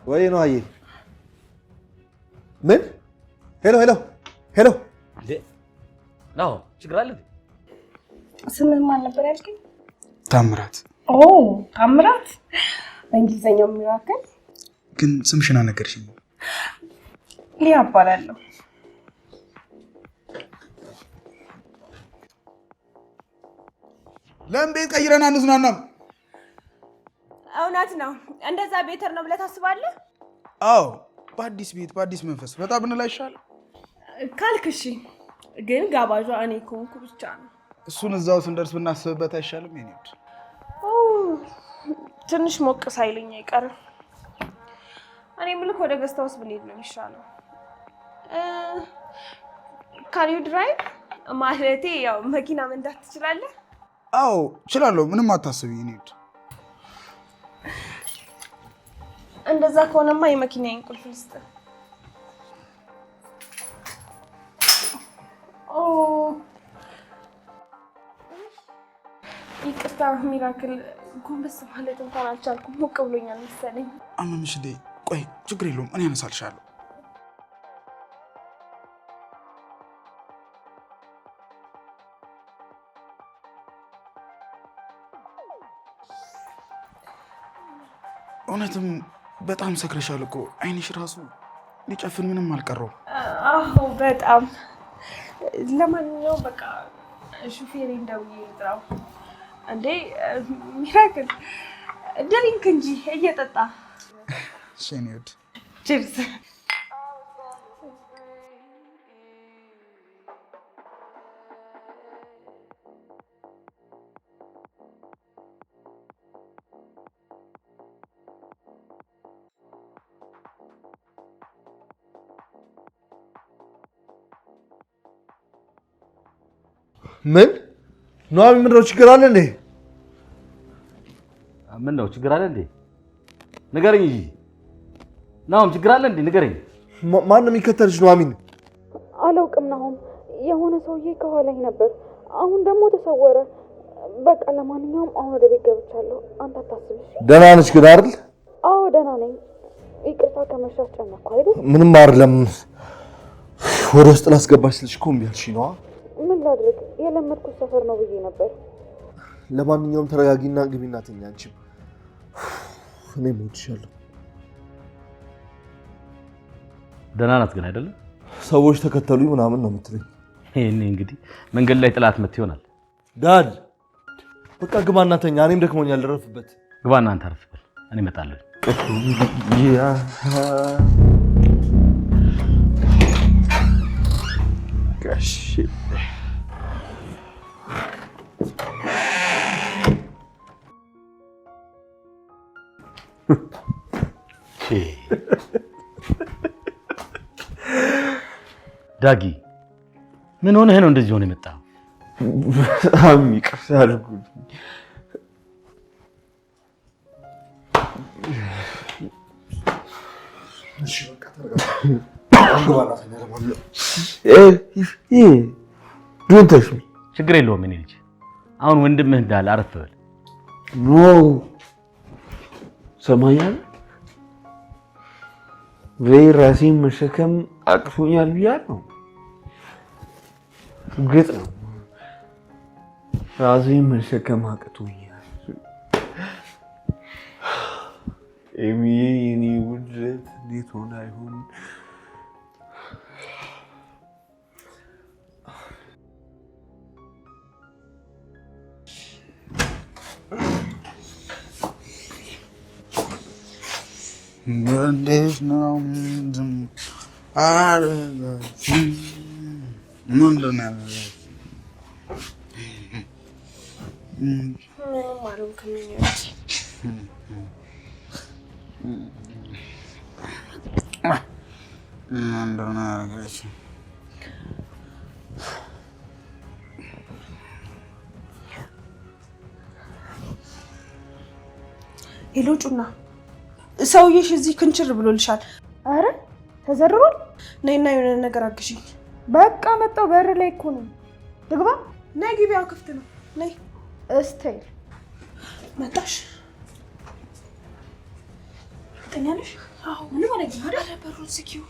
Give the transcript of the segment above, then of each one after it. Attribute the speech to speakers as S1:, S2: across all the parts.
S1: ወይ ነው አየ ምን ሄሎ ሄሎ ሄሎ
S2: ነው ችግር አለ
S3: ስምህ ማን ነበር ያልከኝ
S4: ታምራት
S3: ታምራት በእንግሊዘኛው ሚራክል
S4: ግን ስምሽን አልነገርሽኝ
S3: ሊያ እባላለሁ
S4: ለምን ቤት ቀይረና እንዝናናም
S3: እውነት ነው እንደዛ ቤተር ነው ብለህ ታስባለህ
S4: አዎ በአዲስ ቤት በአዲስ መንፈስ በጣም ብንላ ይሻላል
S3: ካልክሽ ግን ጋባዟ እኔ ኮንኩ ብቻ ነው
S4: እሱን እዛው ስንደርስ ብናስብበት አይሻልም የኔት
S3: ትንሽ ሞቅ ሳይልኝ አይቀርም እኔ ምልክ ወደ ገስታውስ ብንሄድ ነው የሚሻለው ካን ዩ ድራይቭ ማለቴ ያው መኪና መንዳት ትችላለህ
S4: አዎ እችላለሁ ምንም አታስቢ የኔት
S3: እንደዛ ከሆነማ የመኪናዬን ቁልፍ ልስጥ ይቅርታ ሚራክል ጎንበስ ማለት እንኳን አልቻልኩም ሞቅ ብሎኛል መሰለኝ
S4: አመምሽ ዴ ቆይ ችግር የለውም እኔ አነሳልሻለሁ እውነትም በጣም ሰክረሻል እኮ አይንሽ ራሱ ሊጨፍን ምንም አልቀረው
S3: አዎ በጣም ለማንኛውም በቃ ሹፌሬ እንደውዬ ልጥራው እንዴ ሚራክል ድሪንክ እንጂ እየጠጣ
S4: ሸኒውድ
S3: ቺርስ
S1: ምን ነው ምንድነው ችግር አለ እንዴ
S2: ምን ነው ችግር አለ እንዴ ንገረኝ እንጂ ናም ችግር አለ እንዴ ንገረኝ
S1: ማን ነው የሚከተልሽ ነው አሚን
S5: አላውቅም ነው የሆነ ሰውዬ ከኋላኝ ነበር አሁን ደግሞ ተሰወረ በቃ ለማንኛውም አሁን ወደ ቤት ገብቻለሁ አንተ አታስብሽ
S1: ደህና ነሽ ግን አይደል
S5: አዎ ደህና ነኝ ይቅርታ ከመሻት ጨነኩ አይደል
S1: ምንም አይደለም ወደ ውስጥ ላስገባሽ ስልሽ እኮ እምቢ አልሽኝ ነው
S5: ምን ላድርግ የለመድኩት ሰፈር ነው ብዬ ነበር
S1: ለማንኛውም ተረጋጊና ግቢና ተኛ አንቺ እኔ ሞትሻለሁ
S2: ደህና ናት ግን አይደለ
S1: ሰዎች ተከተሉኝ ምናምን ነው የምትለኝ
S2: እኔ እንግዲህ መንገድ ላይ ጥላት መት ይሆናል
S1: ዳድ በቃ ግባና ተኛ እኔም ደክሞኛል ልረፍበት
S2: ግባና አንተ አረፍበት እኔ እመጣለሁ
S1: ጋሽ
S2: ዳጊ ምን ሆነህ ነው እንደዚህ ሆነ የመጣው
S1: በጣም ይቅርታ አድርጉልኝ እሺ በቃ ተረጋጋ ዶንት ተሽ ሚ
S2: ችግር የለውም እኔ ልጅ አሁን ወንድምህ እንዳለ አረፍ በል
S1: ኖ ሰማያል ራሴን መሸከም አቅቶኛል ብያለሁ ግጥ ነው ራሴን መሸከም አቅቶኛል ኤሚዬ የኔ ውድለት እንዴት ሆነ አይሆን
S4: Mondays now, Monday now.
S3: ይሉጩና ሰውዬሽ እዚህ ክንችር ብሎልሻል
S5: አረ ተዘርሯል
S3: ነይና የሆነ ነገር አግዢኝ
S5: በቃ መጣው በር ላይ እኮ ነው ልግባ
S3: ነይ ግቢያው ክፍት ነው ነይ
S5: እስታይ
S3: መጣሽ ተኛለሽ አዎ ምን ማለት ነው? አረ በሩን ዝጊው።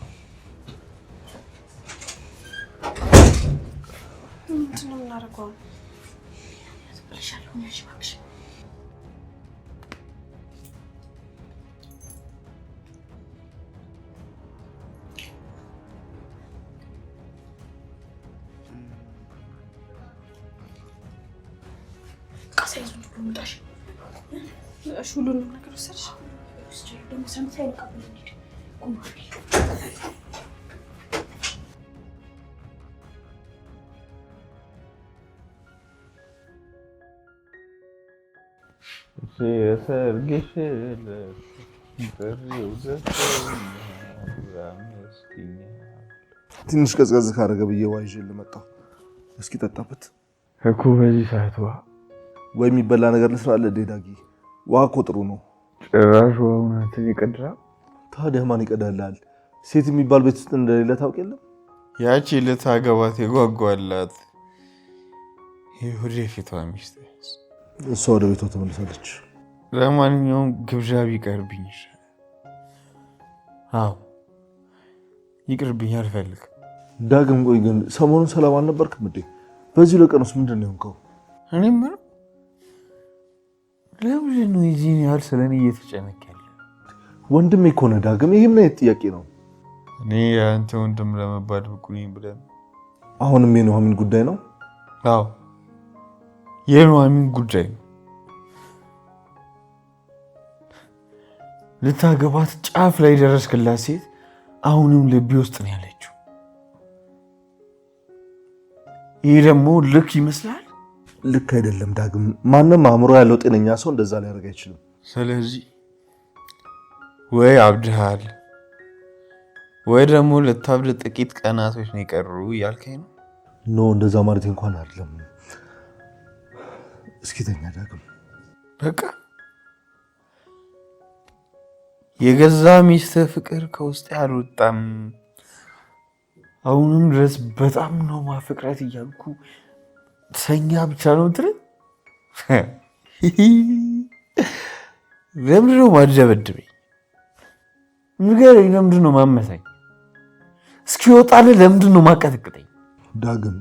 S3: ምንድን ነው የምናደርገው? ብለሻለሁ ነሽ እባክሽ። እሺ ሁሉንም ነገር ወሰድሽ? ደግሞ ሰምተህ አይነቃብኝ እንዴ? ቁማሪ
S6: የሰርግሽ
S1: ትንሽ ቀዝቀዝ ካደረገ ብዬ ውሃ ይዤ ልመጣሁ። እስኪ ጠጣበት
S6: እኮ በዚህ ሰዓት ውሃ
S1: ወይ የሚበላ ነገር ልስራለህ? ዳጊ ውሃ እኮ ጥሩ ነው።
S6: ጭራሽ ውሃውን አንተን ይቀድራል።
S1: ታዲያ ማን ይቀዳልሃል? ሴት የሚባል ቤት ውስጥ እንደሌለ ታውቅ የለም?
S6: ያቺ ልታገባት የጓጓላት የወደፊቷ ሚስት
S1: እሷ ወደ ቤቷ ተመልሳለች።
S6: ለማንኛውም ግብዣ ቢቀርብኝ ይሻላል። አዎ ይቅርብኝ፣ አልፈልግም።
S1: ዳግም ቆይ ግን ሰሞኑን ሰላም አልነበርክም እንዴ? በዚህ ለቀን ውስጥ ምንድን ነው የሆንከው?
S6: እኔም ለምንድን ነው የዚህን ያህል ስለኔ እየተጨነቅ ያለ?
S1: ወንድሜ እኮ ነህ ዳግም። ይህ ምን አይነት ጥያቄ ነው?
S6: እኔ የአንተ ወንድም ለመባል ብቁ ነኝ ብለህ
S1: አሁንም የኑሐሚን ጉዳይ ነው?
S6: አዎ የኑሐሚን ጉዳይ ነው። ልታገባት ጫፍ ላይ ደረስክላት ሴት አሁንም ልቤ ውስጥ ነው ያለችው። ይህ ደግሞ ልክ ይመስላል?
S1: ልክ አይደለም ዳግም። ማንም አእምሮ ያለው ጤነኛ ሰው እንደዛ ሊያደርግ አይችልም።
S6: ስለዚህ ወይ አብድሃል ወይ ደግሞ ልታብድ ጥቂት ቀናቶች ነው የቀሩ እያልከኝ ነው?
S1: ኖ እንደዛ ማለት እንኳን አይደለም። እስኪ ተኛ ዳግም።
S6: በቃ የገዛ ሚስትህ ፍቅር ከውስጥ አልወጣም። አሁንም ድረስ በጣም ነው ማፍቅራት እያልኩ ተኛ ብቻ ነው ትል። ለምንድን ነው ማደበድበኝ? ንገረኝ። ለምንድን ነው ማመሳኝ? እስኪወጣልህ ለምንድን ነው ማቀጥቅጠኝ?
S1: ዳግም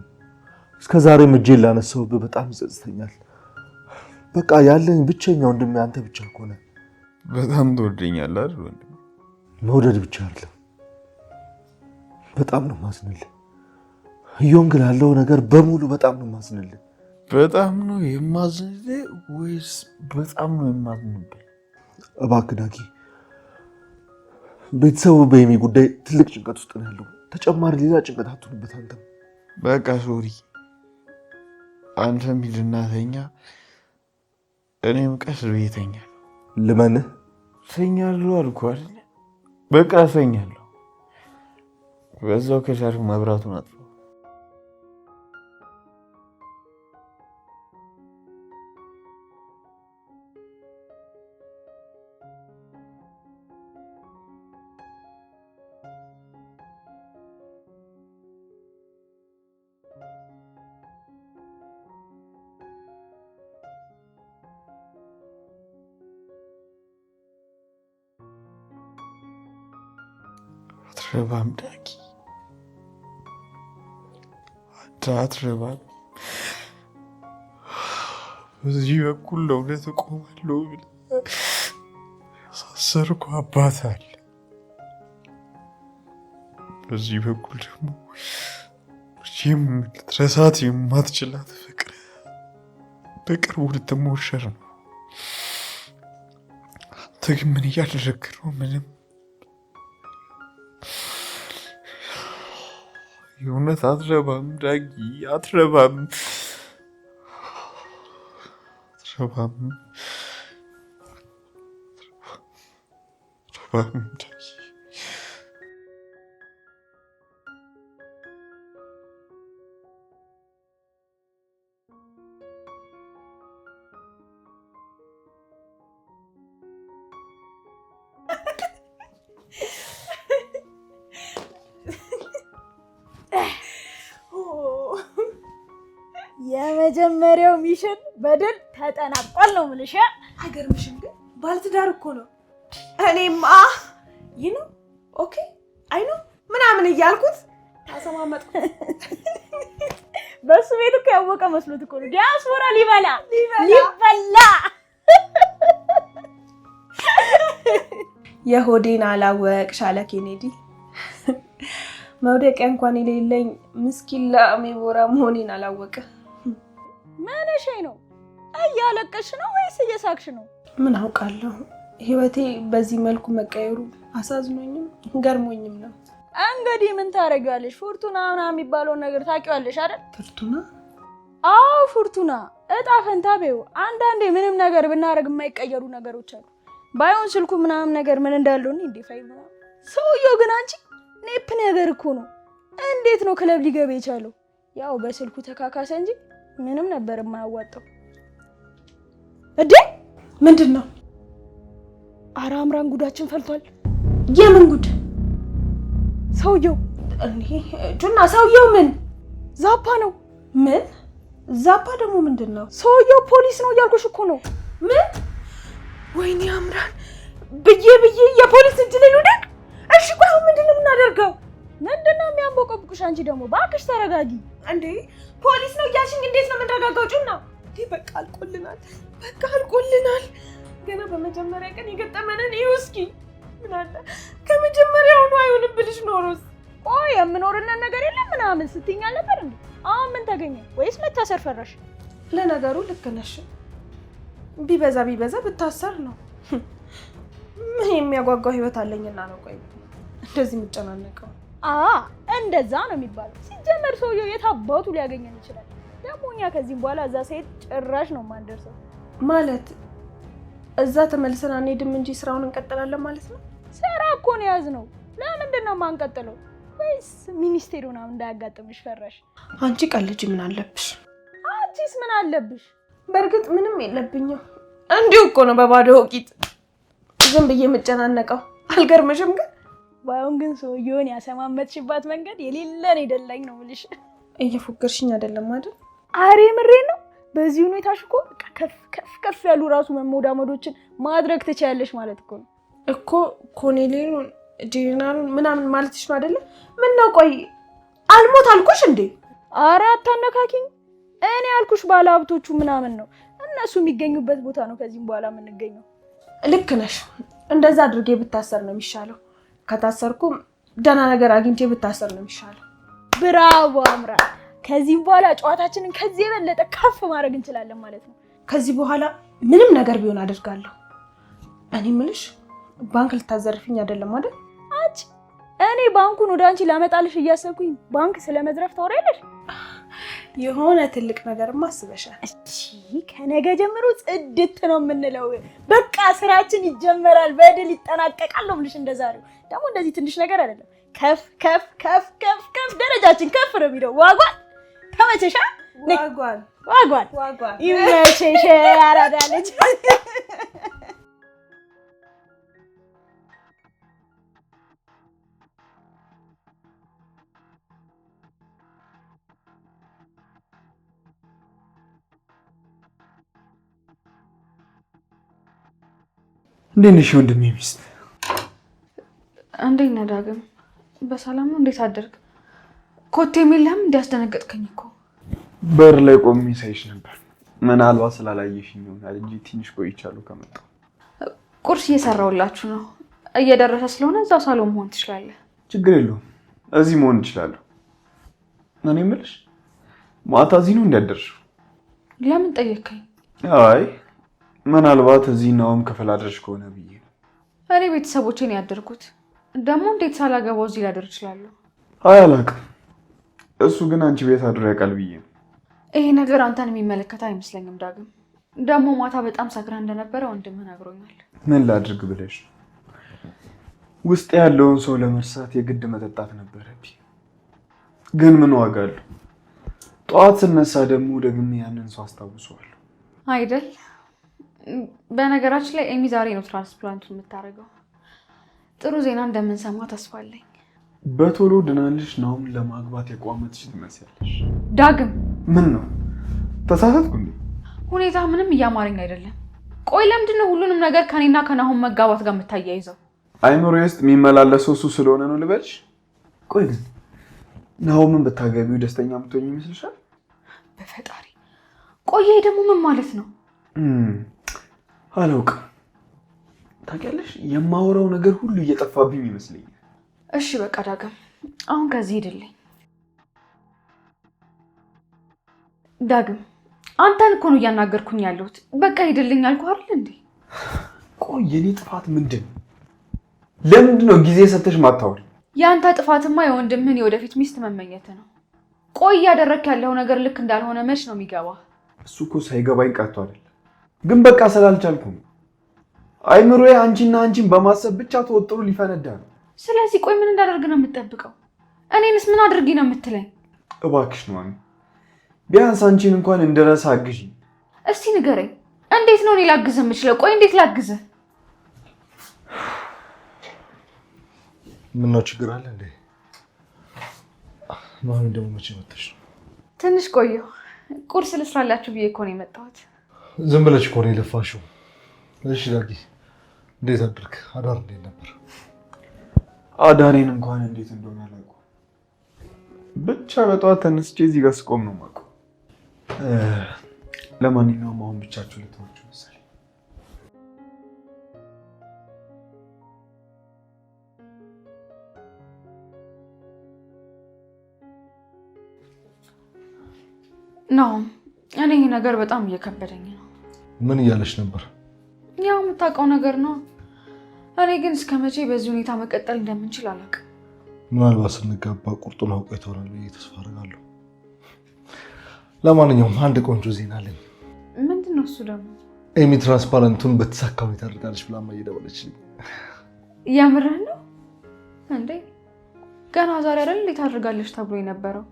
S1: እስከ ዛሬ እጄን ላነሳሁብህ በጣም ይጸጽተኛል። በቃ ያለኝ ብቸኛ ወንድሜ አንተ ብቻ እኮ ነህ።
S6: በጣም ትወደኛለህ አይደል ወንድሜ?
S1: መውደድ ብቻ አይደለም፣ በጣም ነው ማዝንልህ። እየሆንክ ላለው ነገር በሙሉ በጣም ነው ማዝንልህ።
S6: በጣም ነው የማዝንልህ ወይስ በጣም ነው የማዝንብህ?
S1: እባክህ ዳጊ፣ ቤተሰቡ በየሚ ጉዳይ ትልቅ ጭንቀት ውስጥ ነው ያለው። ተጨማሪ ሌላ ጭንቀት አትሆንበት አንተም።
S6: በቃ ሶሪ፣ አንተም ሂድና ተኛ፣ እኔም ቀስ ብዬ እተኛለሁ።
S1: ልመንህ?
S6: ተኛለሁ አልኩህ አይደል? በቃ ተኛለሁ። በዛው ከቻልክ መብራቱን አጥፋው። አትረባም ዳጊ፣ አትረባም። በዚህ በኩል ለእውነት እቆማለሁ ብለህ ያሳሰርኩህ አባት አለ። በዚህ በኩል ደግሞ ልትረሳት የማትችላት ፍቅር በቅርቡ ልትሞሸር ነው። አንተ ግን ምን እያደረግህ ነው? ምንም። የእውነት አትረባም ዳጊ፣ አትረባም ዳጊ።
S7: የመጀመሪያው ሚሽን በድል ተጠናቋል ነው የምልሽ።
S3: አይገርምሽም? ግን ባለትዳር እኮ ነው። እኔማ ይኖ ኦኬ አይ ኖ ምናምን እያልኩት አሰማመጥኩ።
S7: በሱ ቤት እኮ ያወቀ መስሎት እኮ ነው ዲያስፖራ ሊበላ።
S3: የሆዴን አላወቅሽ አለ ኬኔዲ። መውደቂያ እንኳን የሌለኝ ምስኪን ለአሜቦራ መሆኔን አላወቀ።
S7: ምንሽ ነው? እያለቀሽ ነው ወይስ እየሳቅሽ ነው?
S3: ምን አውቃለሁ። ህይወቴ በዚህ መልኩ መቀየሩ አሳዝኖኝም ገርሞኝም ነው።
S7: እንግዲህ ምን ታረጋለሽ? ፎርቱና ምናምን የሚባለውን ነገር ታውቂዋለሽ አይደል?
S3: ፎርቱና?
S7: አዎ ፎርቱና። እጣ ፈንታ በይው። አንዳንዴ ምንም ነገር ብናረግ የማይቀየሩ ነገሮች አሉ። ባይሆን ስልኩ ምናምን ነገር ምን እንዳለው እንዴ ፋይል ነው። ሰውየው ግን አንቺ ኔፕ ነገር እኮ ነው። እንዴት ነው ክለብ ሊገባ የቻለው? ያው በስልኩ ተካካሰ እንጂ ምንም ነበር የማያዋጣው። እዴ
S3: ምንድነው?
S7: አራምራን ጉዳችን ፈልቷል።
S3: የምን ጉድ?
S7: ሰውየው
S3: ጁና ሰውየው ምን
S7: ዛፓ ነው?
S3: ምን ዛፓ ደግሞ ምንድነው?
S7: ሰውየው ፖሊስ ነው እያልኩሽ እኮ ነው።
S3: ምን? ወይኔ አምራን ብዬ የፖሊስ እጅ ላይ ልውደቅ? እሺ ቆይ አሁን ምንድነው የምናደርገው?
S7: ምንድነው የሚያንቦቀብቁሽ? አንቺ ደግሞ ባክሽ ተረጋጊ።
S3: እንዴ ፖሊስ ነው እያልሽኝ እንዴት ነው የምንረጋጋው? ጁና በቃ አልቆልናል። ገና በመጀመሪያ ቀን የገጠመንን እስኪ ምን አለ ከመጀመሪያውኑ አይሆንብልሽ ኖሮስ?
S7: ቆይ የምኖርነን ነገር የለም ምናምን ስትይኝ አልነበር እንዴ? አሁን ምን ተገኘ? ወይስ መታሰር ፈራሽ?
S3: ለነገሩ ልክ ነሽ። ቢበዛ ብታሰር ነው። ምን የሚያጓጓው ህይወት አለኝና ነው ቆይ እንደዚህ የምጨናነቀው?
S7: እንደዛ ነው የሚባለው። ሲጀመር ሰውየው የት አባቱ ሊያገኘን ይችላል? ደግሞ እኛ ከዚህም በኋላ እዛ ሴት ጭራሽ ነው ማንደርሰው።
S3: ማለት እዛ ተመልሰን አንሄድም እንጂ ስራውን እንቀጥላለን ማለት ነው?
S7: ስራ እኮ ነው ያዝነው። ለምንድን ነው ማንቀጥለው? ወይስ ሚኒስቴሩ ምናምን እንዳያጋጥምሽ ፈራሽ?
S3: አንቺ ቀልጂ ምን አለብሽ?
S7: አንቺስ ምን አለብሽ?
S3: በእርግጥ ምንም የለብኝም። እንዲሁ እኮ ነው በባዶ ወቂት ዝም ብዬ የምጨናነቀው። አልገርምሽም? ግን
S7: ባይሆን ግን ሰውየውን ያሰማመጥሽባት መንገድ የሌለን ይደላኝ ነው የምልሽ።
S3: እየፎገርሽኝ አይደለም አይደል?
S7: አሬ ምሬ ነው። በዚህ ሁኔታሽ እኮ ከፍ ያሉ ራሱ መሞዳሞዶችን ማድረግ ትችያለሽ ማለት እኮ ነው።
S3: እኮ ኮኔሌሩን ጄኔራሉን ምናምን ማለትሽ ነው አይደለ? ምን ነው ቆይ አልሞት አልኩሽ እንዴ?
S7: አረ አታነካኪኝ። እኔ ያልኩሽ ባለሀብቶቹ ምናምን ነው። እነሱ የሚገኙበት ቦታ ነው ከዚህም በኋላ የምንገኘው።
S3: ልክ ነሽ። እንደዛ አድርጌ ብታሰር ነው የሚሻለው። ከታሰርኩም ደህና ነገር አግኝቼ ብታሰር ነው የሚሻለው።
S7: ብራቮ አምራ። ከዚህም በኋላ ጨዋታችንን ከዚህ የበለጠ ከፍ ማድረግ እንችላለን ማለት ነው።
S3: ከዚህ በኋላ ምንም ነገር ቢሆን አደርጋለሁ። እኔ የምልሽ ባንክ ልታዘርፊኝ አይደለም አይደል?
S7: አንቺ እኔ ባንኩን ወደ አንቺ ላመጣልሽ እያሰብኩኝ ባንክ ስለመዝረፍ ታወሪያለሽ?
S3: የሆነ ትልቅ ነገርማ አስበሻል።
S7: እሺ ከነገ ጀምሮ ጽድት ነው የምንለው። በቃ ስራችን ይጀመራል፣ በድል ይጠናቀቃል ነው የምልሽ። እንደዛሬው ደግሞ እንደዚህ ትንሽ ነገር አይደለም። ከፍ ከፍ ከፍ ከፍ ከፍ ደረጃችን ከፍ ነው የሚለው። ዋጓን ተመቸሻ? ዋጓን ይመቸሽ አራዳ ልጅ።
S4: እንዴት ነሽ ወንድሜ ሚስት?
S5: እንዴት ነህ ዳግም? በሰላም ነው? እንዴት አደርክ? ኮቴም የለህም? እንዲያስደነገጥከኝ እኮ
S4: በር ላይ ቆሜ ሳይሽ ነበር። ምናልባት ስላላየሽኝ ይሆናል እንጂ ትንሽ ቆይቻለሁ ከመጣሁ።
S5: ቁርስ እየሰራሁላችሁ ነው። እየደረሰ ስለሆነ እዛው ሳሎን መሆን ትችላለህ።
S4: ችግር የለውም፣ እዚህ መሆን እችላለሁ። እኔ የምልሽ ማታ እዚህ ነው እንዲያደርሽው?
S5: ለምን ጠየቅከኝ?
S4: አይ ምናልባት እዚህ ናውም ክፍል አድርሽ ከሆነ ብዬ ነው።
S5: እኔ ቤተሰቦቼን ያደርኩት ደግሞ እንዴት ሳላገባው እዚህ ላደር እችላለሁ?
S4: አይ አላውቅም። እሱ ግን አንቺ ቤት አድሮ ያውቃል ብዬ ነው።
S5: ይሄ ነገር አንተን የሚመለከት አይመስለኝም ዳግም። ደግሞ ማታ በጣም ሰክራ እንደነበረ ወንድምህ ነግሮኛል።
S4: ምን ላድርግ ብለሽ? ውስጥ ያለውን ሰው ለመርሳት የግድ መጠጣት ነበረብኝ። ግን ምን ዋጋ አለው? ጠዋት ስነሳ ደግሞ ደግሜ ያንን ሰው አስታውሰዋለሁ
S5: አይደል? በነገራችን ላይ ኤሚ ዛሬ ነው ትራንስፕላንቱን የምታደርገው። ጥሩ ዜና እንደምንሰማ ተስፋ አለኝ።
S4: በቶሎ ድናልሽ ናውም ለማግባት የቋመትሽ ትመስያለሽ።
S5: ዳግም
S4: ምን ነው ተሳሳትኩ እንዴ?
S5: ሁኔታ ምንም እያማረኝ አይደለም። ቆይ ለምንድን ነው ሁሉንም ነገር ከኔና ከናሁን መጋባት ጋር የምታያይዘው?
S4: አይምሮ ውስጥ የሚመላለሰው እሱ ስለሆነ ነው ልበልሽ? ቆይ ግን ናሆምን ብታገቢው ደስተኛ የምትሆኚ ይመስልሻል?
S5: በፈጣሪ ቆይ ደግሞ ምን ማለት ነው?
S4: አላውቅም። ታውቂያለሽ የማወራው ነገር ሁሉ እየጠፋብኝ ይመስለኛል።
S5: እሺ በቃ ዳግም አሁን ከዚህ ሄድልኝ። ዳግም አንተን እኮ ነው እያናገርኩኝ ያለሁት። በቃ ሄድልኝ አልኩህ አይደል እንዴ?
S4: ቆይ የኔ ጥፋት ምንድን ነው? ለምንድን ነው ጊዜ ሰጥተሽ ማታወሪ?
S5: ያንተ ጥፋትማ የወንድምህን የወደፊት ሚስት መመኘት ነው። ቆይ እያደረክ ያለው ነገር ልክ እንዳልሆነ መች ነው የሚገባህ?
S4: እሱ እኮ ሳይገባኝ ቀርቶ አይደለም፣ ግን በቃ ስላልቻልኩ ነው። አይምሮዬ አንቺን በማሰብ ብቻ ተወጥሮ ሊፈነዳ ነው።
S5: ስለዚህ ቆይ ምን እንዳደርግ ነው የምትጠብቀው? እኔንስ ምን አድርጊ ነው የምትለኝ?
S4: እባክሽ ነው ቢያንስ አንቺን እንኳን እንደረሳ አግዢኝ።
S5: እስቲ ንገረኝ፣ እንዴት ነው እኔ ላግዝህ የምችለው? ቆይ እንዴት ላግዝህ?
S1: ምን ነው ችግር አለ እንዴ? ማን ደግሞ መቼ መጣሽ?
S5: ትንሽ ቆየሁ። ቁርስ ልስራላችሁ ብዬ እኮ ነው የመጣሁት።
S1: ዝም ብለሽ እኮ ነው የለፋሽው። እሺ ዳጊ እንዴት አደርክ? አዳር እንዴት ነበር?
S4: አዳሬን እንኳን እንዴት እንደሆነ አላውቅም። ብቻ በጠዋት ተነስቼ እዚህ ጋር ስቆም ነው የማውቀው። ለማንኛውም አሁን ብቻችሁ ልትወጪ መሰለኝ።
S5: ነው እኔ ይሄ ነገር በጣም እየከበደኝ ነው።
S1: ምን እያለሽ ነበር?
S5: ያው የምታውቀው ነገር ነው። እኔ ግን እስከ መቼ በዚህ ሁኔታ መቀጠል እንደምንችል አላውቅም።
S1: ምናልባት ስንጋባ ቁርጡን አውቀው ይተውናል ብዬ ተስፋ አደርጋለሁ። ለማንኛውም አንድ ቆንጆ ዜና አለኝ።
S5: ምንድን ነው እሱ ደግሞ?
S1: ኤሚ ትራንስፓረንቱን በተሳካ ሁኔታ አድርጋለች ብላ እየደወለችልኝ።
S5: የምርህ ነው እንዴ? ገና ዛሬ አይደል እንዴት አድርጋለች ተብሎ የነበረው?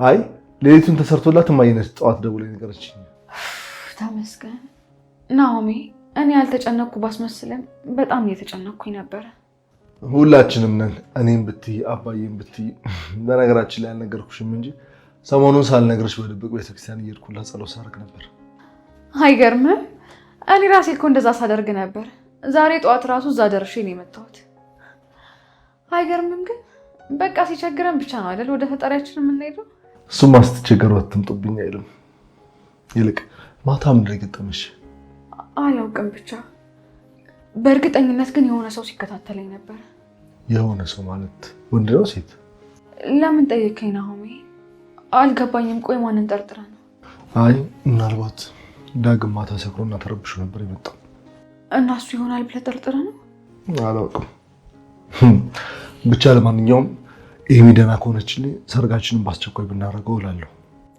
S1: አይ ሌሊቱን ተሰርቶላት እማዬ ጠዋት ደውላ ነገረችኝ።
S5: ተመስገን ናሆሜ። እኔ ያልተጨነቅኩ ባስመስልም በጣም እየተጨነቅኩኝ ነበረ።
S1: ሁላችንም ነን። እኔም ብትይ አባዬም ብትይ። በነገራችን ላይ አልነገርኩሽም እንጂ ሰሞኑን ሳልነግርሽ በድብቅ ቤተክርስቲያን እየሄድኩላ ጸሎት ሳደርግ ነበር።
S5: አይገርምም? እኔ ራሴ እኮ እንደዛ ሳደርግ ነበር። ዛሬ ጠዋት ራሱ እዛ ደርሼ ነው የመጣሁት። አይገርምም? ግን በቃ ሲቸግረን ብቻ ነው አይደል ወደ ፈጣሪያችን የምንሄደው?
S1: እሱማ ስትቸገሩ አትምጡብኝ አይልም። ይልቅ ማታ ምንድን ነው የገጠመሽ?
S5: አላውቅም፣ ብቻ በእርግጠኝነት ግን የሆነ ሰው ሲከታተለኝ ነበር።
S1: የሆነ ሰው ማለት ወንድ ነው ሴት?
S5: ለምን ጠየከኝ ናሆሜ? አልገባኝም። ቆይ ማንን ጠርጥረህ ነው?
S1: አይ ምናልባት ዳግም ማታ ሰክሮና ተረብሾ ነበር የመጣው።
S5: እና እሱ ይሆናል ብለህ ጠርጥረህ ነው?
S1: አላውቅም። ብቻ ለማንኛውም ኤሚ ደህና ከሆነችልኝ ሰርጋችንን በአስቸኳይ ብናደርገው እላለሁ።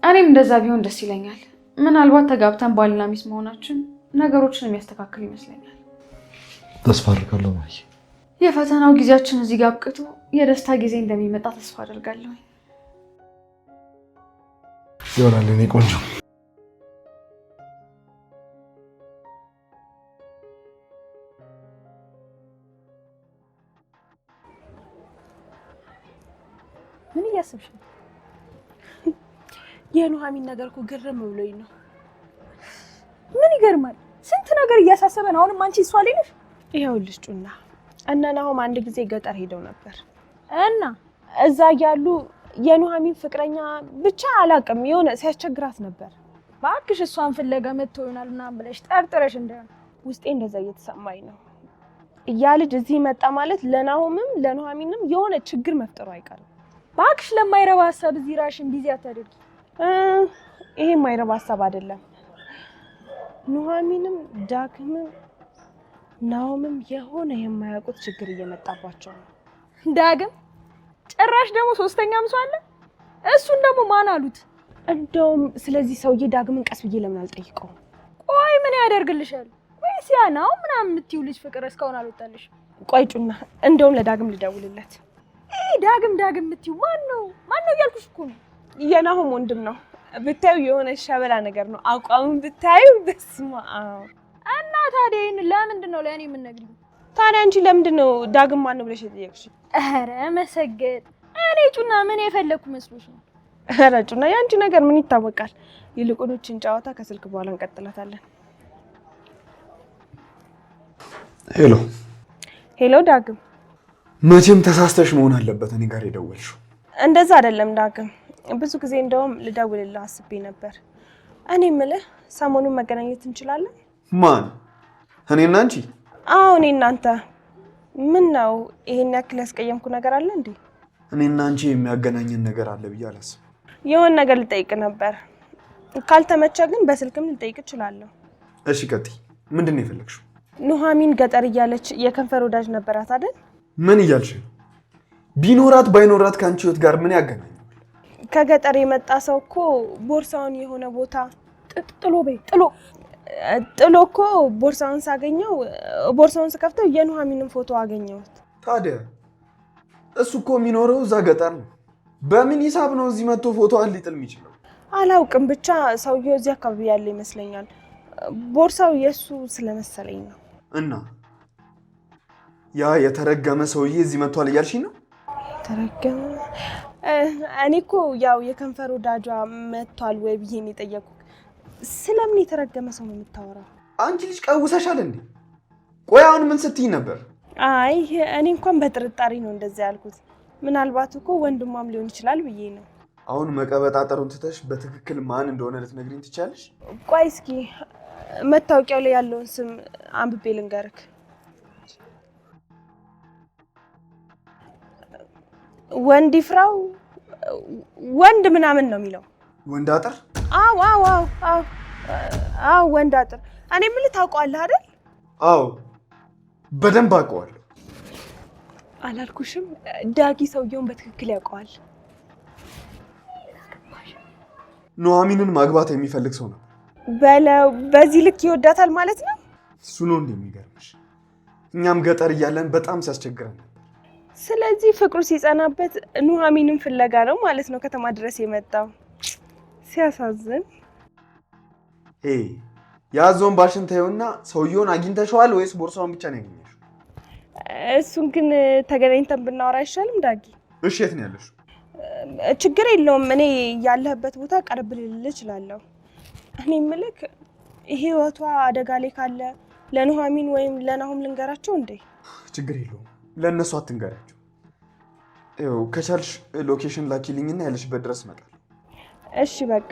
S5: እኔም እንደዛ ቢሆን ደስ ይለኛል። ምናልባት ተጋብተን ባልና ሚስት መሆናችን ነገሮችን የሚያስተካክል ይመስለኛል።
S1: ተስፋ አድርጋለሁ ማይ።
S5: የፈተናው ጊዜያችን እዚህ ጋር አብቅቶ የደስታ ጊዜ እንደሚመጣ ተስፋ አደርጋለሁ።
S1: ይሆናል የኔ ቆንጆ።
S7: ምን እያሰብሽ ነው? የኑሐሚን ነገር እኮ ግርም ብሎኝ ነው። ምን ይገርማል? ስንት ነገር እያሳሰበን አሁንም አንቺ እሷ ላይ ነሽ።
S3: ይኸውልሽ ጩና እና ናሆም አንድ ጊዜ ገጠር ሄደው ነበር
S7: እና
S3: እዛ ያሉ የኑሐሚን ፍቅረኛ ብቻ አላውቅም የሆነ ሲያስቸግራት ነበር።
S7: እባክሽ እሷን ፍለጋ መጥቶ ይሆናል ምናምን ብለሽ ጠርጥረሽ እንደሆነ
S3: ውስጤ እንደዛ እየተሰማኝ ነው። ያ ልጅ እዚህ መጣ ማለት ለናሆምም ለኑሐሚንም የሆነ ችግር መፍጠሩ አይቀርም።
S7: እባክሽ ለማይረባ ሀሳብ እዚህ ራሽን ቢዚ አታደርጊ።
S3: ይሄ የማይረባ ሀሳብ አይደለም። ኑሐሚንም ዳግምም ናሆምም የሆነ የማያውቁት ችግር እየመጣባቸው ነው።
S7: ዳግም ጭራሽ ደግሞ ሶስተኛም ሰው አለ። እሱን ደግሞ ማን አሉት?
S3: እንደውም ስለዚህ ሰውዬ ዳግምን ቀስ ብዬ ለምን አልጠይቀውም?
S7: ቆይ ምን ያደርግልሻል? ወይስ ያ ነው ምናምን የምትይው ልጅ ፍቅር እስካሁን አልወጣልሽ?
S3: ቆይ ጩና እንደውም ለዳግም ልደውልለት።
S7: ዳግም የምትይው ማን ነው እያልኩሽ እኮ ነው።
S3: የናሆም ወንድም ነው። ብታዩ የሆነ ሸበላ ነገር ነው። አቋሙን ብታዩ በስማ።
S7: እና ታዲያ ይሄን ለምንድን ነው ለእኔ የምትነግሪኝ?
S3: ታዲያ አንቺ ለምንድን ነው ዳግም ማን ነው ብለሽ የጠየቅሽ?
S7: ኧረ መሰገድ። እኔ ጩና ምን የፈለኩ መስሎሽ ነው?
S3: ኧረ ጩና ያንቺ ነገር ምን ይታወቃል? ይልቁኖችን ጨዋታ ከስልክ በኋላ እንቀጥላታለን።
S4: ሄሎ
S3: ዳግም
S4: መቼም ተሳስተሽ መሆን አለበት እኔ ጋር የደወልሽው።
S3: እንደዛ አይደለም ዳግም፣ ብዙ ጊዜ እንደውም ልደውልልህ አስቤ ነበር። እኔ የምልህ ሰሞኑን መገናኘት እንችላለን?
S4: ማን? እኔና አንቺ?
S3: አዎ እኔ እናንተ። ምን ነው ይሄን ያክል ያስቀየምኩ ነገር አለ እንዴ?
S4: እኔና አንቺ የሚያገናኘን ነገር አለ ብዬ አላስብም።
S3: የሆነ ነገር ልጠይቅ ነበር። ካልተመቸ ግን በስልክም ልጠይቅ እችላለሁ።
S4: እሺ ቀጥይ። ምንድን ነው የፈለግሽው?
S3: ኑሐሚን ገጠር እያለች የከንፈር ወዳጅ ነበራት አይደል?
S4: ምን እያልሽ ነው? ቢኖራት ባይኖራት ከአንቺ ህይወት ጋር ምን ያገናኛል?
S3: ከገጠር የመጣ ሰው እኮ ቦርሳውን የሆነ ቦታ ጥሎ እኮ ቦርሳውን ሳገኘው ቦርሳውን ስከፍተው የኑሐሚንን ፎቶ አገኘሁት።
S4: ታዲያ እሱ እኮ የሚኖረው እዛ ገጠር ነው። በምን ሂሳብ ነው እዚህ መጥቶ ፎቶዋን ሊጥል የሚችለው?
S3: አላውቅም፣ ብቻ ሰውየው እዚህ አካባቢ ያለ ይመስለኛል። ቦርሳው የሱ ስለመሰለኝ ነው።
S4: እና ያ የተረገመ ሰውዬ እዚህ መጥቷል እያልሽኝ ነው?
S3: ተረገመ? እኔ እኮ ያው የከንፈር ወዳጇ መጥቷል ወይ ብዬ ነው የጠየኩት። ስለምን የተረገመ ሰው ነው የምታወራው?
S4: አንቺ ልጅ ቀውሰሻል እንዴ? ቆይ አሁን ምን ስትይ ነበር?
S3: አይ እኔ እንኳን በጥርጣሬ ነው እንደዛ ያልኩት። ምናልባት እኮ ወንድሟም ሊሆን ይችላል ብዬ ነው።
S4: አሁን መቀበጣጠሩን ትተሽ በትክክል ማን እንደሆነ ልትነግሪኝ ትችያለሽ?
S3: ቆይ እስኪ መታወቂያው ላይ ያለውን ስም አንብቤ ልንገርክ። ወንድ ይፍራው ወንድ ምናምን ነው የሚለው።
S4: ወንድ አጥር?
S3: አዎ ወንድ አጥር። እኔ የምልህ ታውቀዋለህ አይደል?
S4: አዎ በደንብ አውቀዋለሁ።
S3: አላልኩሽም? ዳጊ ሰውየውን በትክክል ያውቀዋል።
S4: ኑሐሚንን ማግባት የሚፈልግ ሰው ነው
S3: በለው። በዚህ ልክ ይወዳታል ማለት ነው?
S4: እሱ ነው እንደሚገርምሽ። እኛም ገጠር እያለን በጣም ሲያስቸግረን ነበር።
S3: ስለዚህ ፍቅሩ ሲጸናበት ኑሐሚንን ፍለጋ ነው ማለት ነው ከተማ ድረስ የመጣው። ሲያሳዝን።
S4: ያዞን ባሽን ተይውና ሰውየውን አግኝተሽዋል ወይስ ቦርሳውን ብቻ ነው ያገኘሽው?
S3: እሱን ግን ተገናኝተን ብናወራ አይሻልም ዳጊ?
S4: እሺ የት ነው ያለሽው?
S3: ችግር የለውም፣ እኔ ያለህበት ቦታ ቀርብ ልልህ እችላለሁ። እኔ የምልህ ህይወቷ አደጋ ላይ ካለ ለኑሐሚን ወይም ለናሁም ልንገራቸው እንዴ?
S4: ችግር የለውም፣ ለእነሱ አትንገራቸው። ይኸው ከቻልሽ ሎኬሽን ላኪልኝና ያለሽበት ድረስ እመጣለሁ።
S3: እሺ በቃ።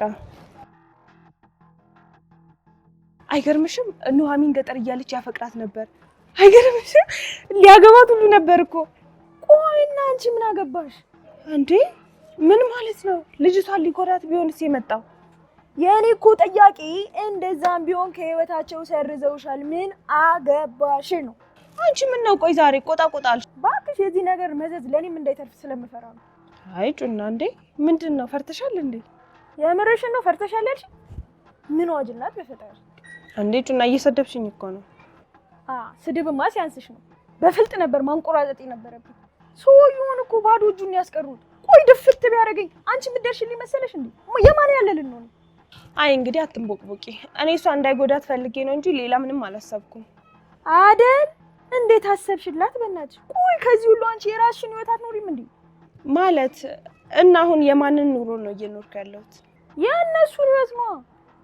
S3: አይገርምሽም? ኑሐሚን ገጠር እያለች ያፈቅራት ነበር። አይገርምሽም? ሊያገባት ሁሉ ነበር እኮ።
S7: ቆይና አንቺ ምን አገባሽ
S3: እንዴ? ምን ማለት ነው? ልጅቷን ሊጎዳት ቢሆንስ የመጣው?
S7: የኔ እኮ ጥያቄ እንደዛም ቢሆን ከህይወታቸው ሰርዘውሻል፣ ምን አገባሽ ነው።
S3: አንቺ ምን ነው? ቆይ ዛሬ ቆጣቆጣልሽ?
S7: ባክሽ የዚህ ነገር መዘዝ ለኔም እንዳይተርፍ ስለምፈራ ነው።
S3: አይ ጩና፣ እንዴ ምንድነው? ፈርተሻል እንዴ?
S7: የምርሽን ነው? ፈርተሻል ያልሽ? ምን ዋጅላት በፈጣሪ።
S3: እንዴ ጩና፣ እየሰደብሽኝ እኮ ነው።
S7: ስድብማ ሲያንስሽ ነው። በፍልጥ ነበር ማንቆራጠጥ ነበረብኝ። ሰውዬውን እኮ ባዶ እጁን ያስቀሩት። ቆይ ድፍት ቢያደርገኝ አንቺ ምትደርሽልኝ መሰለሽ እንዴ? የማን ያለልን ነው?
S3: አይ እንግዲህ አትንቦቅቦቂ። እኔ እሷ እንዳይጎዳት ፈልጌ ነው እንጂ ሌላ ምንም አላሰብኩም።
S7: አይደል? እንዴት አሰብሽላት? በእናትሽ ቆይ ከዚህ ሁሉ አንቺ የራስሽን ህይወት አትኖሪም እንዴ?
S3: ማለት እና አሁን የማንን ኑሮ ነው እየኖርኩ ያለሁት?
S7: የእነሱን ህይወት ነው።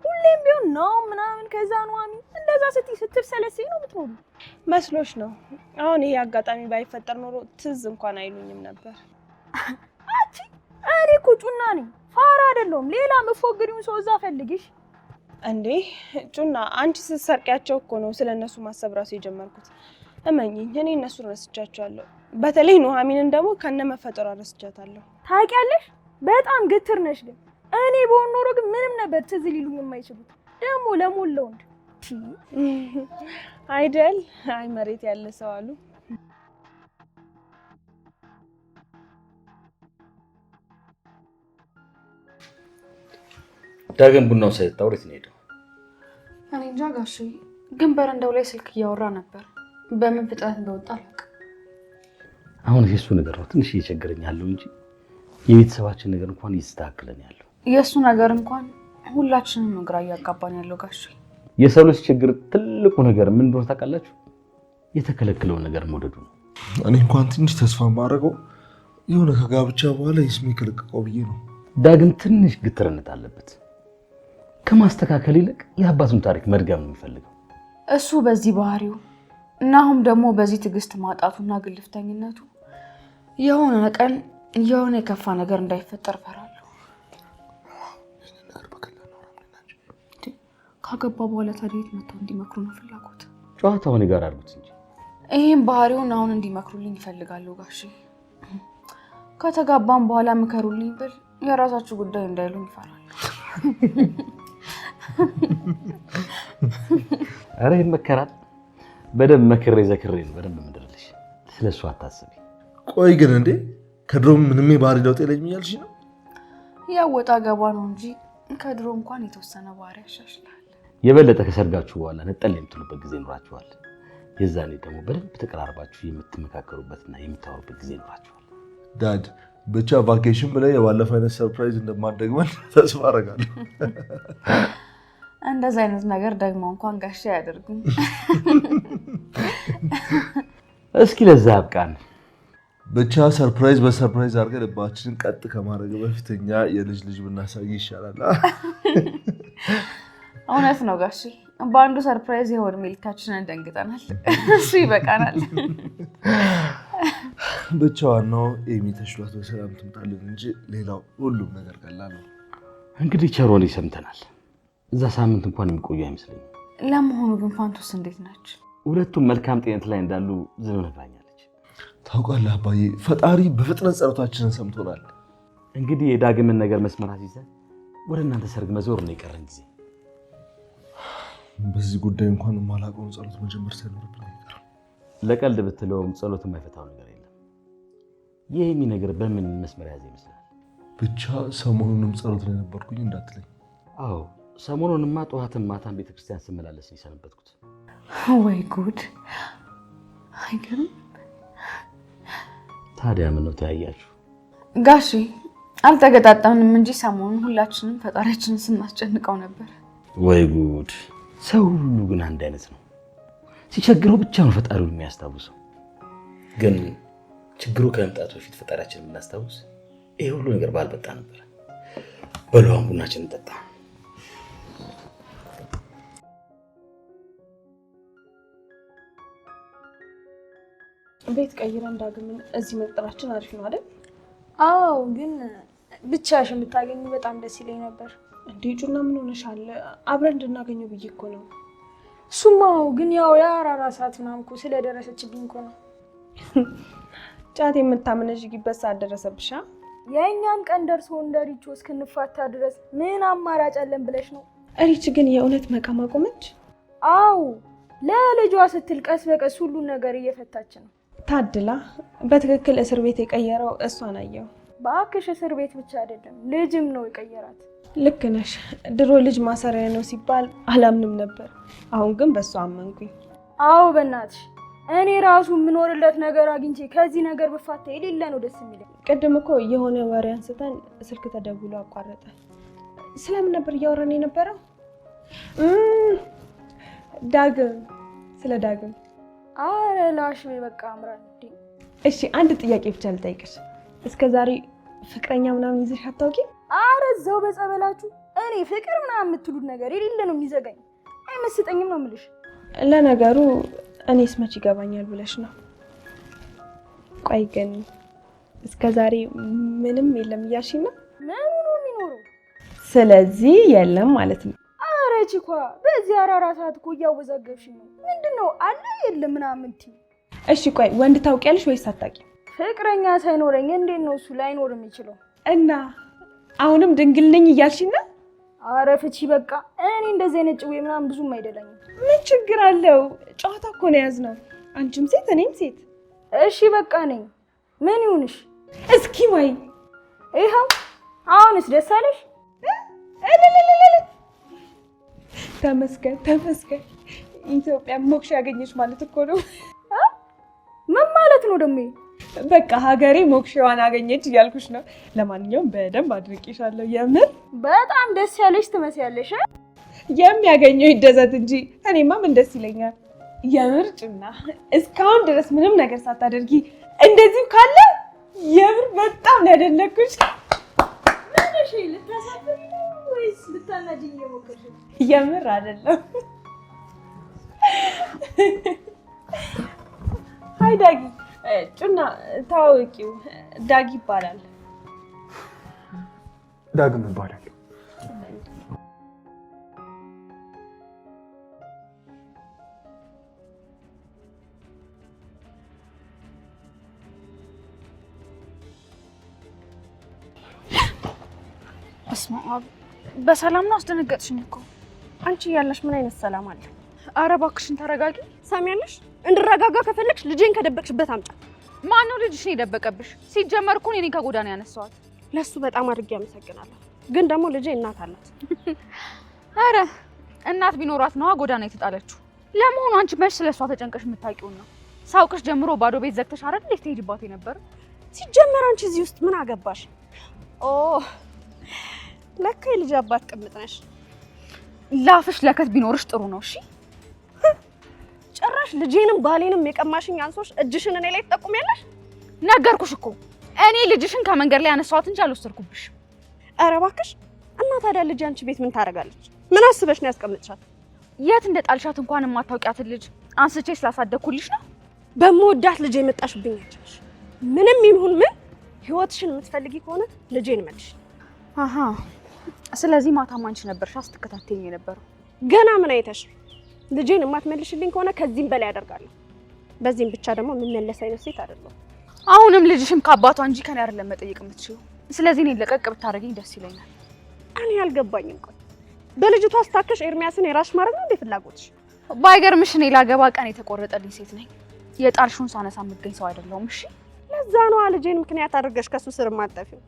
S7: ሁሌም ቢሆን ነው ምናምን ከዛ ኑሐሚን እንደዛ ስትብሰለሰይ ነው የምትኖሩ
S3: መስሎሽ ነው? አሁን ይሄ አጋጣሚ ባይፈጠር ኖሮ ትዝ እንኳን አይሉኝም ነበር።
S7: አንቺ እኔ እኮ ጩና ነኝ፣ ፋራ አይደለሁም። ሌላ መፎግሪውን ሰው እዛ ፈልጊሽ
S3: እንዴ። ጩና አንቺ ስትሰርቂያቸው እኮ ነው ስለነሱ ማሰብ ራሱ የጀመርኩት። እመኚኝ፣ እኔ እነሱን ረስቻቸዋለሁ። በተለይ ኑሐሚንን ደግሞ ከነመፈጠሯ ረስቻታለሁ።
S7: ታውቂያለሽ፣ በጣም ግትር ነሽ። ግን እኔ በሆን ኖሮ ግን ምንም ነበር ትዝ ሊሉኝ የማይችሉት። ደግሞ ለሞላው እንደ
S3: አይደል? አይ መሬት ያለ ሰው አሉ።
S2: ዳግም ቡናው ሳይጠጣ ወዴት ነው ሄደው?
S5: እኔ እንጃ ጋሼ፣ ግን በረንዳው ላይ ስልክ እያወራ ነበር። በምን ፍጥነት እንደወጣ አላውቅም።
S2: አሁን የሱ ነገር ነው ትንሽ እየቸገረኝ ያለው እንጂ የቤተሰባችን ነገር እንኳን እየተስተካከለን ያለው።
S5: የእሱ ነገር እንኳን ሁላችንም ግራ እያጋባን ያለው ጋሼ።
S2: የሰው ልጅ ችግር ትልቁ ነገር ምን እንደሆነ ታውቃላችሁ? የተከለከለውን ነገር መውደዱ ነው።
S1: እኔ እንኳን ትንሽ ተስፋ ማድረገው የሆነ ከጋብቻ በኋላ ይስሜ ከለቀቀው ብዬ ነው።
S2: ዳግም ትንሽ ግትርነት አለበት። ከማስተካከል ይልቅ የአባቱን ታሪክ መድገም ነው የሚፈልገው።
S5: እሱ በዚህ ባህሪው እና አሁን ደግሞ በዚህ ትዕግስት ማጣቱና ግልፍተኝነቱ የሆነ ቀን የሆነ የከፋ ነገር እንዳይፈጠር ፈራለሁ። ካገባ በኋላ ታዲያ የት መጥተው እንዲመክሩ ነው ፍላጎት?
S2: ጨዋታውን ጋር አድርጉት እንጂ
S5: ይሄን ባህሪውን አሁን እንዲመክሩልኝ ይፈልጋሉ ጋሼ። ከተጋባም በኋላ ምከሩልኝ ብል የራሳችሁ ጉዳይ እንዳይሉኝ ይፈራል።
S2: አረ ይመከራል። በደንብ መክሬ ዘክሬ ነው በደንብ ምድርልሽ። ስለሱ አታስቢ።
S1: ቆይ ግን እንዴ ከድሮም ምንም የባህሪ ለውጥ የለኝም እያልሽ ነው?
S5: ያወጣ ገባ ነው እንጂ ከድሮ እንኳን የተወሰነ ባህሪ ያሻሽላል።
S2: የበለጠ ከሰርጋችሁ በኋላ ነጠል የምትሉበት ጊዜ ይኖራችኋል። የዛኔ ደግሞ በደንብ ተቀራርባችሁ የምትመካከሩበትና የምታወሩበት ጊዜ ይኖራችኋል።
S1: ዳድ ብቻ ቫኬሽን ብለህ የባለፈው አይነት ሰርፕራይዝ እንደማትደግመን ተስፋ አደርጋለሁ።
S5: እንደዚህ አይነት ነገር ደግሞ እንኳን ጋሼ አያደርጉም።
S2: እስኪ ለዛ አብቃን።
S1: ብቻ ሰርፕራይዝ በሰርፕራይዝ አድርገን ልባችንን ቀጥ ከማድረግ በፊት እኛ የልጅ ልጅ ብናሳይ ይሻላል።
S5: እውነት ነው ጋሼ። በአንዱ ሰርፕራይዝ የሆድ ሚልካችንን ደንግጠናል። እሱ ይበቃናል።
S1: ብቻ ዋናው ኤሚ ተሽሏት በሰላም ትምጣልን እንጂ ሌላው ሁሉም ነገር ቀላል ነው።
S2: እንግዲህ ቸሮን ይሰምተናል። እዛ ሳምንት እንኳን የሚቆዩ አይመስለኝም።
S5: ለመሆኑ ግን ፋንቶስ እንዴት ናቸው?
S2: ሁለቱም መልካም ጤንነት ላይ እንዳሉ ዝም ነግራኛለች።
S1: ታውቃለህ አባዬ፣ ፈጣሪ በፍጥነት ጸሎታችንን ሰምቶናል።
S2: እንግዲህ የዳግምን ነገር መስመራት ይዘን ወደ እናንተ ሰርግ መዞር ነው የቀረን ጊዜ።
S1: በዚህ ጉዳይ እንኳን የማላውቀውን ጸሎት መጀመር ሳይኖርብን አይቀርም።
S2: ለቀልድ ብትለውም ጸሎት የማይፈታው ነገር የለም። የኤሚ ነገር በምን መስመር ያዘ ይመስላል?
S1: ብቻ ሰሞኑንም ጸሎት ላይ ነበርኩኝ እንዳትለኝ።
S2: አዎ ሰሞኑንማ ጠዋትም ማታም ቤተክርስቲያን ስመላለስ ነው የሰነበትኩት።
S5: ወይ ጉድ! አይገርም።
S2: ታዲያ ምን ነው ተያያችሁ?
S5: ጋሼ አልተገጣጣምንም እንጂ ሰሞኑን ሁላችንም ፈጣሪያችንን ስናስጨንቀው ነበር።
S2: ወይ ጉድ! ሰው ሁሉ ግን አንድ አይነት ነው። ሲቸግረው ብቻ ነው ፈጣሪውን የሚያስታውሰው። ግን ችግሩ ከመምጣቱ በፊት ፈጣሪያችንን ብናስታውስ ይሄ ሁሉ ነገር ባልበጣ ነበር። በለዋን ቡናችንን እንጠጣ።
S3: ቤት ቀይረን ዳግም እዚህ መቅጠራችን አሪፍ ነው አይደል?
S7: አዎ፣ ግን ብቻሽን ብታገኙ በጣም ደስ ይለኝ ነበር።
S3: እንዴ ጩና ምን ሆነሻል? አብረን እንድናገኘው ብዬ እኮ ነው።
S7: እሱማው ግን ያው የአራራ ሰዓት ምናምን እኮ ስለደረሰችብኝ እኮ ነው።
S3: ጫት የምታመነዥጊበት ሰዓት ደረሰብሻ?
S7: የእኛም ቀን ደርሶ እንደ ሪቾ እስክንፋታ ድረስ ምን አማራጭ አለን ብለሽ ነው?
S3: ሪች ግን የእውነት መቃም አቆመች?
S7: አዎ፣ ለልጇ ስትል ቀስ በቀስ ሁሉን ነገር እየፈታች ነው።
S3: ታድላ። በትክክል እስር ቤት የቀየረው እሷን አየው።
S7: በአክሽ እስር ቤት ብቻ አይደለም ልጅም ነው የቀየራት።
S3: ልክ ነሽ። ድሮ ልጅ ማሰሪያ ነው ሲባል አላምንም ነበር። አሁን ግን በሷ አመንኩኝ።
S7: አዎ በእናትሽ እኔ ራሱ የምኖርለት ነገር አግኝቼ ከዚህ ነገር ብፋታ የሌለ ነው ደስ የሚለኝ።
S3: ቅድም እኮ የሆነ ወሬ አንስተን ስልክ ተደውሎ አቋረጠ። ስለምን ነበር እያወራን የነበረው? ዳግም፣ ስለ ዳግም።
S7: አረ ላሽ በቃ አምራን።
S3: እሺ አንድ ጥያቄ ብቻ ልጠይቅሽ። እስከዛሬ ፍቅረኛ ምናምን ይዘሽ አታውቂም?
S7: አረ እዛው በጸበላችሁ። እኔ ፍቅር ምናምን የምትሉት ነገር የሌለ ነው የሚዘጋኝ። አይመስጠኝም ነው የምልሽ።
S3: ለነገሩ እኔስ መች ይገባኛል ብለሽ ነው። ቆይ ግን እስከዛሬ ምንም የለም እያልሽኝ ነው?
S7: ምኑ ነው የሚኖረው?
S3: ስለዚህ የለም ማለት ነው።
S7: አረ ቺኳ በዚህ አራራ ሰዓት እኮ እያወዛገብሽ ነው። ምንድነው አለ የለም ምናምን ትይ።
S3: እሺ ቆይ ወንድ ታውቂያለሽ ወይስ አታውቂም?
S7: ፍቅረኛ ሳይኖረኝ እንዴት ነው እሱ ላይኖር የሚችለው?
S3: እና አሁንም ድንግል ነኝ እያልሽኝ ነው?
S7: አረ ፍቺ በቃ። እኔ እንደዚህ አይነት ጭዌ ምናምን ብዙም አይደለኝም።
S3: ምን ችግር አለው? ጨዋታ እኮ ነው ያዝነው። አንቺም ሴት እኔም ሴት።
S7: እሺ በቃ ነኝ። ምን ይሁንሽ?
S3: እስኪ ወይ
S7: ይኸው አሁንስ ደስ አለሽ?
S3: ተመስገን ተመስገን። ኢትዮጵያ ሞክሽ ያገኘች ማለት እኮ ነው።
S7: ምን ማለት ነው ደግሞ?
S3: በቃ ሀገሬ ሞክሽዋን አገኘች እያልኩሽ ነው። ለማንኛውም በደንብ አድርቄሻለሁ። የምር
S7: በጣም ደስ ያለሽ ትመስያለሽ።
S3: የሚያገኘው ይደሰት እንጂ እኔማ ምን ደስ ይለኛል። የምር ጭና እስካሁን ድረስ ምንም ነገር ሳታደርጊ እንደዚህ ካለ የምር በጣም ነው ያደነኩሽ።
S7: ምንሽ ልታሳፍሪ ወይስ ልታናጅኝ የሞከርሽ?
S3: የምር አይደለም። ሃይ ዳጊ፣ ጩና ታዋቂው ዳጊ ይባላል።
S4: ዳግም ይባላል።
S5: በሰላም ነው? አስደነገጥሽኝ እኮ።
S3: አንቺ ያለሽ ምን አይነት ሰላም አለ?
S5: ኧረ እባክሽን ተረጋጊ።
S3: ሰሚያለሽ? እንድረጋጋ ከፈለግሽ ልጄን ከደበቅሽበት አምጫ።
S5: ማን ነው ልጅሽን የደበቀብሽ? ሲጀመር እኮ እኔ ከጎዳና ያነሳኋት።
S3: ለሱ በጣም አድርጌ አመሰግናለሁ። ግን ደግሞ ልጄ እናት አላት።
S5: ኧረ እናት ቢኖራት ነዋ ጎዳና የተጣለችው። ለመሆኑ አንቺ መች ስለሷ ተጨንቀሽ የምታውቂው ነው? ሳውቅሽ ጀምሮ ባዶ ቤት ዘግተሽ አይደል እንዴ ትሄጂባት የነበር?
S3: ሲጀመር አንቺ እዚህ ውስጥ ምን አገባሽ? ኦ ለካ የልጅ አባት ቅምጥ ነሽ።
S5: ላፍሽ ለከት ቢኖርሽ ጥሩ ነው። እሺ
S3: ጭራሽ ልጄንም ባሌንም የቀማሽኝ አንሶሽ እጅሽን እኔ ላይ ትጠቁሚያለሽ?
S5: ነገርኩሽ እኮ እኔ ልጅሽን ከመንገድ ላይ ያነሳኋት እንጂ አልወሰድኩብሽ።
S3: ኧረ እባክሽ እና ታዲያ ልጅ አንቺ ቤት ምን ታደርጋለች? ምን አስበሽ ነው ያስቀምጥሻት?
S5: የት እንደጣልሻት እንኳን የማታውቂያትን ልጅ አንስቼ ስላሳደግኩልሽ ነው።
S3: በምወዳት ልጄ የመጣሽብኝ አንቺ። ምንም ይሁን ምን ህይወትሽን የምትፈልጊ ከሆነ ልጄን መልሽ።
S5: አሃ ስለዚህ ማታም አንቺ ነበርሽ ስትከታተይኝ የነበረው።
S3: ገና ምን አይተሽ? ልጄን የማትመልሽልኝ ከሆነ ከዚህም በላይ አደርጋለሁ። በዚህም ብቻ ደግሞ የምመለስ አይነት ሴት አይደለሁም።
S5: አሁንም ልጅሽም ከአባቷ እንጂ ከኔ አይደለም መጠየቅ የምትችይው። ስለዚህ እኔን ለቀቅ ብታደርጊኝ ደስ ይለኛል።
S3: እኔ አልገባኝም። ቆይ በልጅቷ ስታከሽ ኤርሚያስን የራስሽ ማድረግ ነው እንዴ ፍላጎትሽ?
S5: ባይገርምሽ እኔ ላገባ ቀን የተቆረጠልኝ ሴት ነኝ። የጣልሽውን ሳነሳ የምገኝ ሰው አይደለሁም። እሺ
S3: ለዛ ነዋ ልጄን ምክንያት አድርገሽ ከሱ ስር ማጠፊው።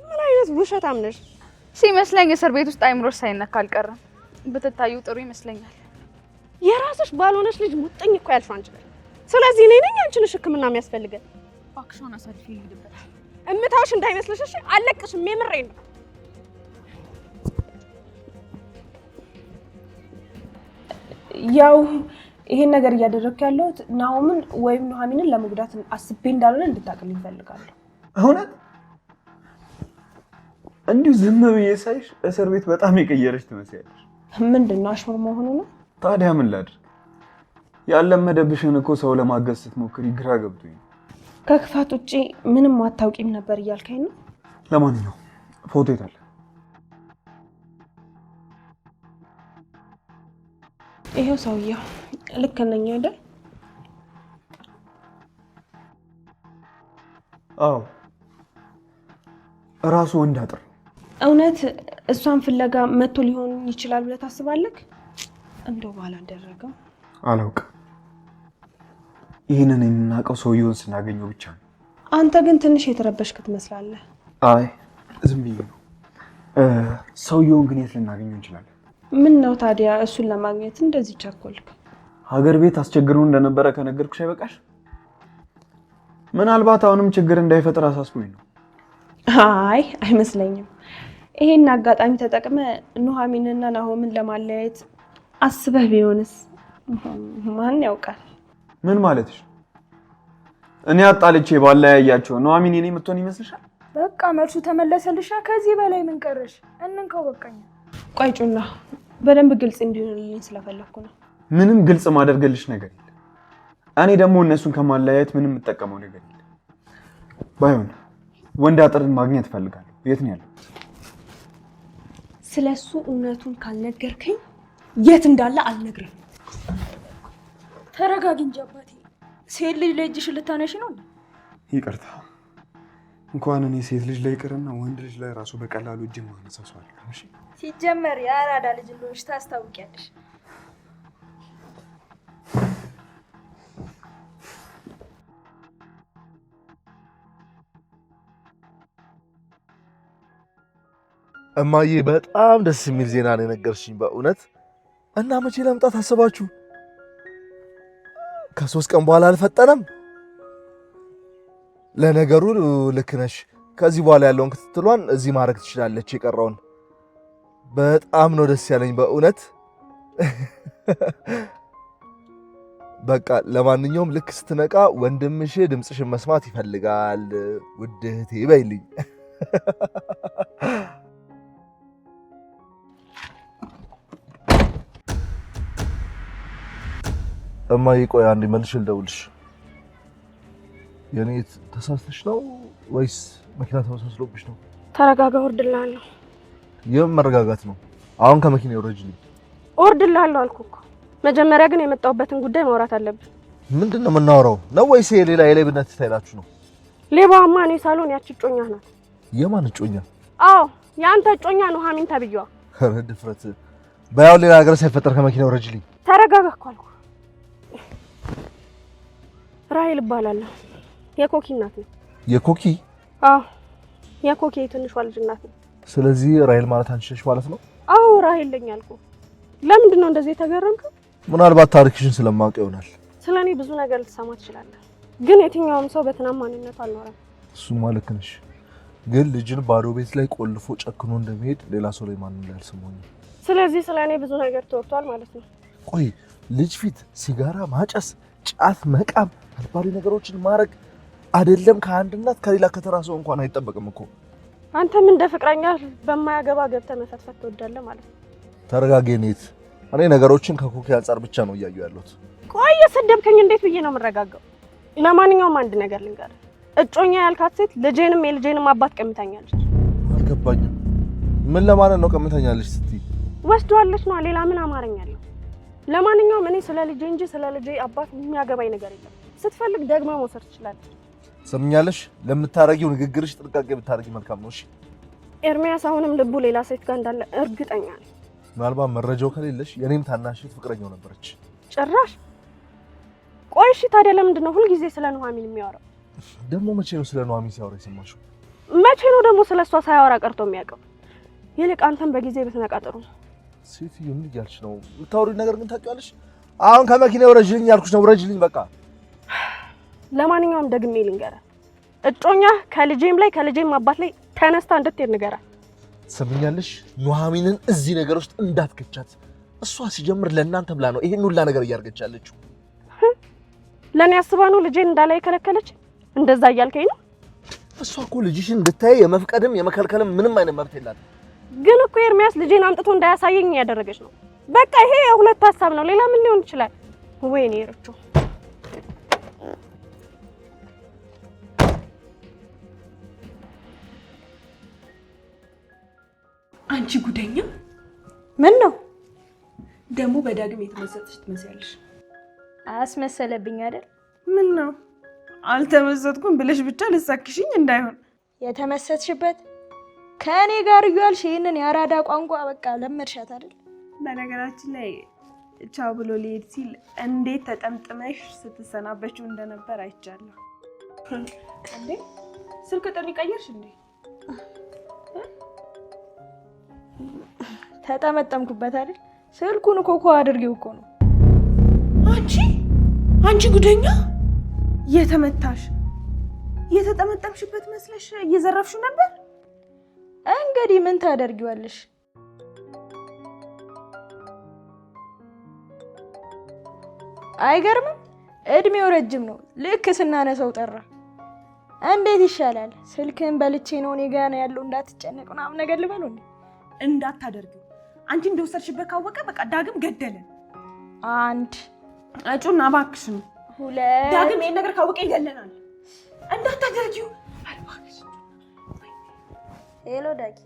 S3: ምን አይነት ውሸታም ነሽ?
S5: ሲመስለኝ እስር ቤት ውስጥ አይምሮሽ ሳይነካ አልቀረም። ብትታዩ ጥሩ ይመስለኛል።
S3: የራስሽ ባልሆነሽ ልጅ ሙጥኝ እኮ ያልሽው አንቺ ነሽ። ስለዚህ እኔ ነኝ አንቺ ነሽ ሕክምና የሚያስፈልገን።
S5: እባክሽን አሳልፊ ልሂድበት።
S3: እምታውሽ እንዳይመስልሽ እሺ? አለቅሽም። የምሬን ነው። ያው ይሄን ነገር እያደረግኩ ያለሁት ናሆምን ወይም ኑሐሚንን ለመጉዳት አስቤ እንዳልሆነ እንድታቅልኝ እፈልጋለሁ።
S4: እውነት እንዲሁ ዝም ብዬ ሳይሽ እስር ቤት በጣም የቀየረሽ ትመስያለሽ።
S3: ምንድን ነው አሽሙር መሆኑ ነው?
S4: ታዲያ ምን ላድርግ? ያለመደብሽን እኮ ሰው ለማገዝ ስትሞክሪ ግራ ገብቶኝ።
S3: ከክፋት ውጪ ምንም አታውቂም ነበር እያልከኝ ነው?
S4: ለማንኛውም ፎቶ የት አለ?
S3: ይሄው ሰውዬው ልክ ነኝ አይደል?
S4: አዎ እራሱ ወንድ አጥር።
S3: እውነት እሷን ፍለጋ መጥቶ ሊሆን ይችላል ብለህ ታስባለህ? እንደው ባላደረገው
S4: አላውቅም። ይህንን የምናውቀው ሰውየውን ስናገኘው ብቻ ነው።
S3: አንተ ግን ትንሽ የተረበሽክ ትመስላለህ።
S4: አይ ዝም ብዬ ነው። ሰውየውን ግን የት ልናገኘው እንችላለን?
S3: ምን ነው ታዲያ እሱን ለማግኘት እንደዚህ ቸኮልክ?
S4: ሀገር ቤት አስቸግሮ እንደነበረ ከነገርኩሽ አይበቃሽ? ምናልባት አሁንም ችግር እንዳይፈጥር አሳስቦኝ ነው።
S3: አይ አይመስለኝም። ይሄን አጋጣሚ ተጠቅመ ኑሐሚንና ናሆምን ለማለያየት አስበህ ቢሆንስ? ማን ያውቃል?
S4: ምን ማለትሽ? እኔ አጣልቼ ባለያያቸው ኑሐሚን የኔ የምትሆን ይመስልሻል?
S7: በቃ መልሱ ተመለሰልሻ። ከዚህ በላይ ምን ቀረሽ? እንንከው በቃኝ።
S3: ቆይ ጩና፣ በደንብ ግልጽ እንዲሆንልኝ ስለፈለኩ ነው።
S4: ምንም ግልጽ ማደርገልሽ ነገር የለም። እኔ ደግሞ እነሱን ከማለያየት ምንም የምጠቀመው ነገር የለም። ባይሆን ወንድ አጥርን ማግኘት እፈልጋለሁ። የት ነው ያለው?
S3: ስለሱ እውነቱን ካልነገርከኝ የት እንዳለ አልነግርም።
S7: ተረጋጊ እንጂ አባቴ። ሴት ልጅ ላይ እጅሽን ልታነሺ ነው?
S4: ይቅርታ። እንኳን እኔ ሴት ልጅ ላይ ይቅርና ወንድ ልጅ ላይ ራሱ በቀላሉ እጅ ማነሳው ሰው አይደለም። እሺ
S7: ሲጀመር የአራዳ ልጅ እንደሆንሽ ታስታውቂያለሽ።
S1: እማዬ በጣም ደስ የሚል ዜና ነው የነገርሽኝ በእውነት። እና መቼ ለመምጣት አሰባችሁ? ከ3 ቀን በኋላ አልፈጠነም? ለነገሩ ልክ ነሽ። ከዚህ በኋላ ያለውን ክትትሏን እዚህ ማድረግ ትችላለች። የቀረውን በጣም ነው ደስ ያለኝ በእውነት። በቃ ለማንኛውም ልክ ስትነቃ ወንድምሽ ድምፅሽን መስማት ይፈልጋል ውድ እህቴ በይልኝ። እማዬ ቆይ አንዴ መልሼ ልደውልሽ። የኔት ተሳስተሽ ነው ወይስ መኪና ተመሳስሎብሽ ነው?
S8: ተረጋጋ፣ ወርድልሃለሁ።
S1: የምን መረጋጋት ነው? አሁን ከመኪና ወረጅልኝ።
S8: ወርድልሃለሁ አልኩህ እኮ። መጀመሪያ ግን የመጣሁበትን ጉዳይ ማውራት አለብን።
S1: ምንድነው የምናወራው? ነው ወይስ ሌላ የሌብነት ስታይላችሁ ነው?
S8: ሌባማ እኔ ሳልሆን ያቺ እጮኛ ናት።
S1: የማን እጮኛ?
S8: አዎ የአንተ እጮኛ ኑሐሚን ተብዬዋ።
S1: ኧረ ድፍረት! ባያው ሌላ ነገር ሳይፈጠር ከመኪና ወረጅልኝ።
S8: ተረጋጋ እኮ አልኩህ። ራሄል እባላለሁ። የኮኪ እናት ነው።
S1: የኮኪ?
S8: አዎ የኮኪ ትንሿ ልጅ እናት ነው።
S1: ስለዚህ ራሄል ማለት አንቺ ነሽ ማለት ነው?
S8: አዎ ራሄል ነኝ አልኩህ። ለምንድን ነው እንደዚህ የተገረምከው?
S1: ምናልባት ታሪክሽን ስለማውቅ ይሆናል።
S8: ስለኔ ብዙ ነገር ልትሰማ ትችላለህ፣ ግን የትኛውም ሰው በተናማኝነቱ አልኖረም።
S1: እሱማ ልክ ነሽ፣ ግን ልጅን ባዶ ቤት ላይ ቆልፎ ጨክኖ እንደሚሄድ ሌላ ሰው ላይ ማንም ላይ አልሰማሁም።
S8: ስለዚህ ስለኔ ብዙ ነገር ተወርቷል ማለት ነው።
S1: ቆይ ልጅ ፊት ሲጋራ ማጨስ፣ ጫት መቃም፣ አልባሌ ነገሮችን ማድረግ አይደለም ከአንድ እናት ከሌላ ከተራ ሰው እንኳን አይጠበቅም እኮ።
S8: አንተም እንደ ፍቅረኛ በማያገባ ገብተህ መፈትፈት ትወዳለህ ማለት ነው።
S1: ተረጋጊ ኔት። እኔ ነገሮችን ከኮኪ አንጻር ብቻ ነው እያዩ ያለሁት።
S8: ቆይ የሰደብከኝ እንዴት ብዬ ነው የምረጋጋው? ለማንኛውም አንድ ነገር ልንገርህ፣ እጮኛ ያልካት ሴት ልጄንም የልጄንም አባት ቀምታኛለች።
S1: አልገባኝም። ምን ለማለት ነው ቀምታኛለች ስትይ?
S8: ወስደዋለች ነው፣ ሌላ ምን አማርኛ አለው? ለማንኛውም እኔ ስለ ልጄ እንጂ ስለ ልጄ አባት የሚያገባኝ ነገር የለም። ስትፈልግ ደግማ መውሰድ ትችላለች።
S1: ሰምኛለሽ? ለምታረጊው ንግግርሽ ጥንቃቄ ብታረጊ መልካም ነው። እሺ
S8: ኤርሚያስ አሁንም ልቡ ሌላ ሴት ጋር እንዳለ እርግጠኛ ነኝ።
S1: ምናልባት መረጃው ከሌለሽ የኔም ታናሽ ፍቅረኛው ነበረች።
S8: ጭራሽ? ቆይ እሺ ታዲያ ለምንድን ነው ሁልጊዜ ስለ ኑሐሚን የሚያወራው?
S1: ደግሞ መቼ ነው ስለ ኑሐሚን ሲያወራ የሰማሽው?
S8: መቼ ነው ደግሞ ስለሷ ሳያወራ ቀርቶ የሚያውቀው? ይልቅ አንተም በጊዜ ብትነቃ ጥሩ ነው።
S1: ሴትዮ ምን እያልሽ ነው? የምታወሪው ነገር ግን ታውቂዋለሽ? አሁን ከመኪና ወረጅልኝ ያልኩሽ ነው። ወረጅልኝ በቃ።
S8: ለማንኛውም ደግሜ ልንገርህ፣ እጮኛ ከልጄም ላይ ከልጄም አባት ላይ ተነስታ እንድትሄድ ንገራት።
S1: ሰምኛለሽ? ኑሐሚንን እዚህ ነገር ውስጥ እንዳትከቻት። እሷ ሲጀምር ለእናንተ ብላ ነው ይሄን ሁላ ነገር እያደረገች ያለችው።
S8: ለኔ አስባ ነው ልጄን እንዳላይ ከለከለች። እንደዛ እያልከኝ ነው?
S1: እሷ እኮ ልጅሽን እንድታይ የመፍቀድም የመከልከልም ምንም አይነት መብት የላትም።
S8: ግን እኮ ኤርሚያስ ልጄን አምጥቶ እንዳያሳየኝ ያደረገች ነው። በቃ ይሄ የሁለት ሀሳብ ነው፣ ሌላ ምን ሊሆን ይችላል? ወይኔ እርቾ
S3: አንቺ ጉደኛ!
S7: ምን ነው
S3: ደግሞ በዳግም የተመሰጥሽ ትመስያለሽ።
S7: አስመሰለብኝ አይደል?
S3: ምን ነው አልተመሰጥኩም ብለሽ ብቻ ልሳክሽኝ እንዳይሆን።
S7: የተመሰጥሽበት ከእኔ ጋር እያልሽ ይህንን የአራዳ ቋንቋ በቃ ለመድሻት አይደል?
S3: በነገራችን ላይ ቻው ብሎ ሊሄድ ሲል እንዴት ተጠምጥመሽ ስትሰናበችው እንደነበር አይቻለሁ። እንዴ ስልክ ጥሪ ቀየርሽ እንዴ?
S7: ተጠመጠምኩበት አይደል? ስልኩን ኮኮ አድርጌው እኮ ነው።
S3: አንቺ ጉደኛ! የተመታሽ የተጠመጠምሽበት መስለሽ እየዘረፍሽው ነበር።
S7: እንግዲህ ምን ታደርጊዋለሽ? አይገርምም? እድሜው ረጅም ነው። ልክ ስናነሳው ጠራ። እንዴት ይሻላል? ስልክን በልቼ ነው እኔ ጋር ነው ያለው እንዳትጨነቅ ምናምን ነገር ልበለው እንዴ?
S3: እንዳታደርጊው። አንቺ እንደወሰድሽበት ካወቀ በቃ ዳግም ገደለን።
S7: አንድ
S3: አጩና እባክሽን።
S7: ሁለት
S3: ዳግም ይሄን ነገር ካወቀ ይገለናል። እንዳታደርጊው።
S7: ሄሎ ዳጊ